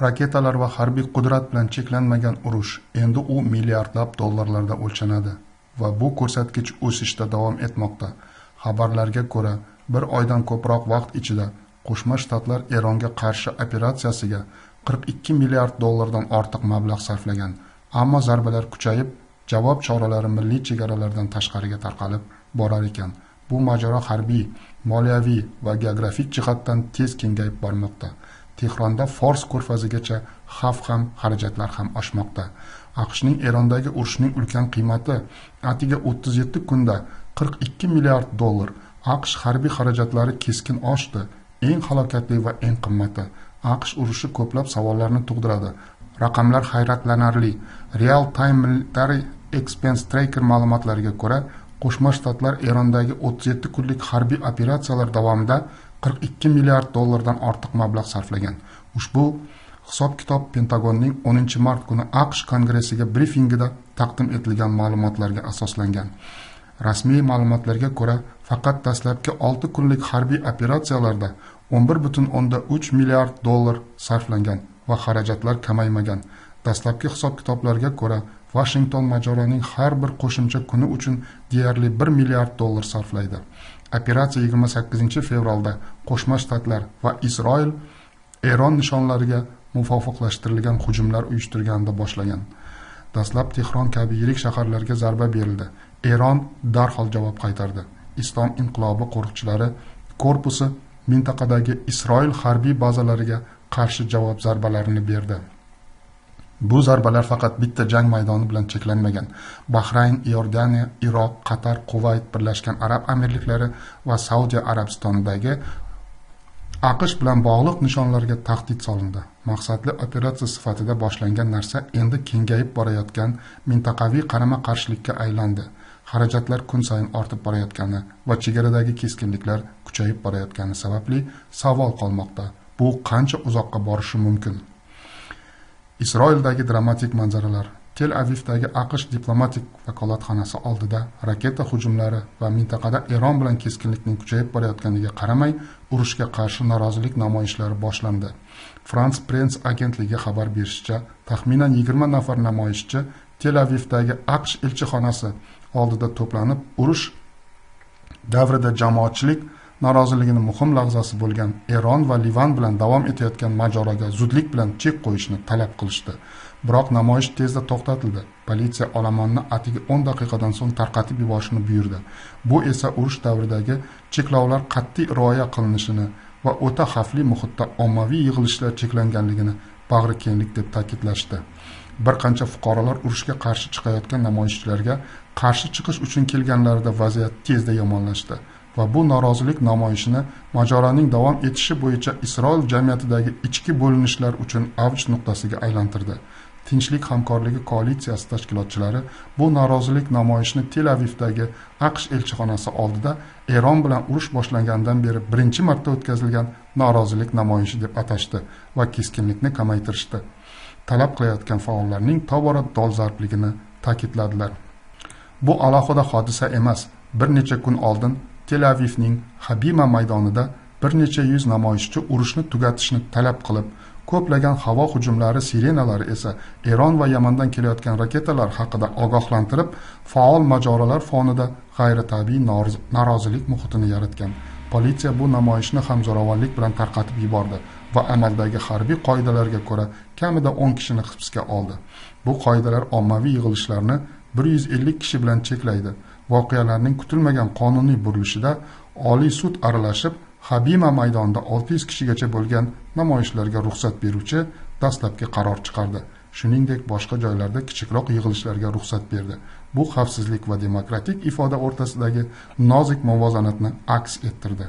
Raketalar va harbiy qudrat bilan cheklanmagan urush endi u milliardlab dollarlarda o'lchanadi va bu ko'rsatkich o'sishda davom etmoqda. Xabarlarga ko'ra, bir oydan ko'proq vaqt ichida Qo'shma Shtatlar Eronga qarshi operatsiyasiga 42 milliard dollardan ortiq mablag' sarflagan. Ammo zarbalar kuchayib, javob choralari milliy chegaralardan tashqariga tarqalib borar ekan. Bu mojaro harbiy, moliyaviy va geografik jihatdan tez kengayib bormoqda. Tehronda Fors ko'rfazigacha xavf ham, xarajatlar ham oshmoqda. AQShning Erondagi urushning ulkan qiymati atiga 37 kunda 42 milliard dollar. AQSh harbiy xarajatlari keskin oshdi. Eng halokatli va eng qimmati. AQSh urushi ko'plab savollarni tug'diradi. Raqamlar hayratlanarli. Real Time Military Expense Tracker ma'lumotlariga ko'ra, Qo'shma Shtatlar Erondagi 37 kunlik harbiy operatsiyalar davomida 42 milliard dollardan ortiq mablag' sarflagan. Ushbu hisob-kitob Pentagonning 10-mart kuni AQSh kongressiga brifingida taqdim etilgan ma'lumotlarga asoslangan. Rasmiy ma'lumotlarga ko'ra, faqat dastlabki 6 kunlik harbiy operatsiyalarda 11,3 milliard dollar sarflangan va xarajatlar kamaymagan. Dastlabki hisob-kitoblarga ko'ra, Washington mojaroning har bir qo'shimcha kuni uchun deyarli 1 milliard dollar sarflaydi. Operatsiya 28 fevralda Qo'shma Shtatlar va Isroil Eron nishonlariga muvofiqlashtirilgan hujumlar uyushtirganda boshlagan. Dastlab Tehron kabi yirik shaharlarga zarba berildi. Eron darhol javob qaytardi. Islom inqilobi qo'riqchilari korpusi mintaqadagi Isroil harbiy bazalariga qarshi javob zarbalarini berdi. Bu zarbalar faqat bitta jang maydoni bilan cheklanmagan. Bahrayn, Iordaniya, Iroq, Qatar, Kuvayt, Birlashgan Arab Amirliklari va Saudiya Arabistonidagi AQSh bilan bog'liq nishonlarga tahdid solindi. Maqsadli operatsiya sifatida boshlangan narsa endi kengayib borayotgan mintaqaviy qarama-qarshilikka aylandi. Xarajatlar kun sayin ortib borayotgani va chegaradagi keskinliklar kuchayib borayotgani sababli savol qolmoqda. Bu qancha uzoqqa borishi mumkin? Isroildagi dramatik manzaralar. Tel Avivdagi AQSh diplomatik vakolatxonasi oldida raketa hujumlari va mintaqada Eron bilan keskinlikning kuchayib borayotganiga qaramay, urushga qarshi norozilik namoyishlari boshlandi. France Presse agentligi xabar berishicha, taxminan 20 nafar namoyishchi Tel Avivdagi AQSh elchixonasi oldida to'planib, urush davrida jamoatchilik noroziligini muhim lahzasi bo'lgan Eron va Livan bilan davom etayotgan mojaroga zudlik bilan chek qo'yishni talab qilishdi. Biroq namoyish tezda to'xtatildi. Politsiya olomonni atigi 10 daqiqadan so'ng tarqatib yuborishni buyurdi. Bu esa urush davridagi cheklovlar qat'iy rioya qilinishini va o'ta xavfli muhitda ommaviy yig'ilishlar cheklanganligini bag'rikenglik deb ta'kidlashdi. Bir qancha fuqarolar urushga qarshi chiqayotgan namoyishchilarga qarshi chiqish uchun kelganlarida vaziyat tezda yomonlashdi va bu norozilik namoyishini mojaroning davom etishi bo'yicha Isroil jamiyatidagi ichki bo'linishlar uchun avj nuqtasiga aylantirdi. Tinchlik hamkorligi koalitsiyasi tashkilotchilari bu norozilik namoyishini Tel Avivdagi AQSh elchixonasi oldida Eron bilan urush boshlangandan beri birinchi marta o'tkazilgan norozilik namoyishi deb atashdi va keskinlikni kamaytirishdi. Talab qilayotgan faollarning tobora dolzarbligini ta'kidladilar. Bu alohida hodisa emas. Bir necha kun oldin Tel Avivning Habima maydonida bir necha yuz namoyishchi urushni tugatishni talab qilib, ko'plagan havo hujumlari sirenalari esa Eron va Yamandan kelayotgan raketalar haqida ogohlantirib, faol mojarolar fonida g'ayritabiiy norozilik muhitini yaratgan. Politsiya bu namoyishni ham zo'ravonlik bilan tarqatib yubordi va amaldagi harbiy qoidalarga ko'ra kamida 10 kishini hibsga oldi. Bu qoidalar ommaviy yig'ilishlarni 150 kishi bilan cheklaydi. Voqealarning kutilmagan qonuniy burilishida Oliy sud aralashib, Habima maydonida 600 kishigacha bo'lgan namoyishlarga ruxsat beruvchi dastlabki qaror chiqardi. Shuningdek, boshqa joylarda kichikroq yig'ilishlarga ruxsat berdi. Bu xavfsizlik va demokratik ifoda o'rtasidagi nozik muvozanatni aks ettirdi.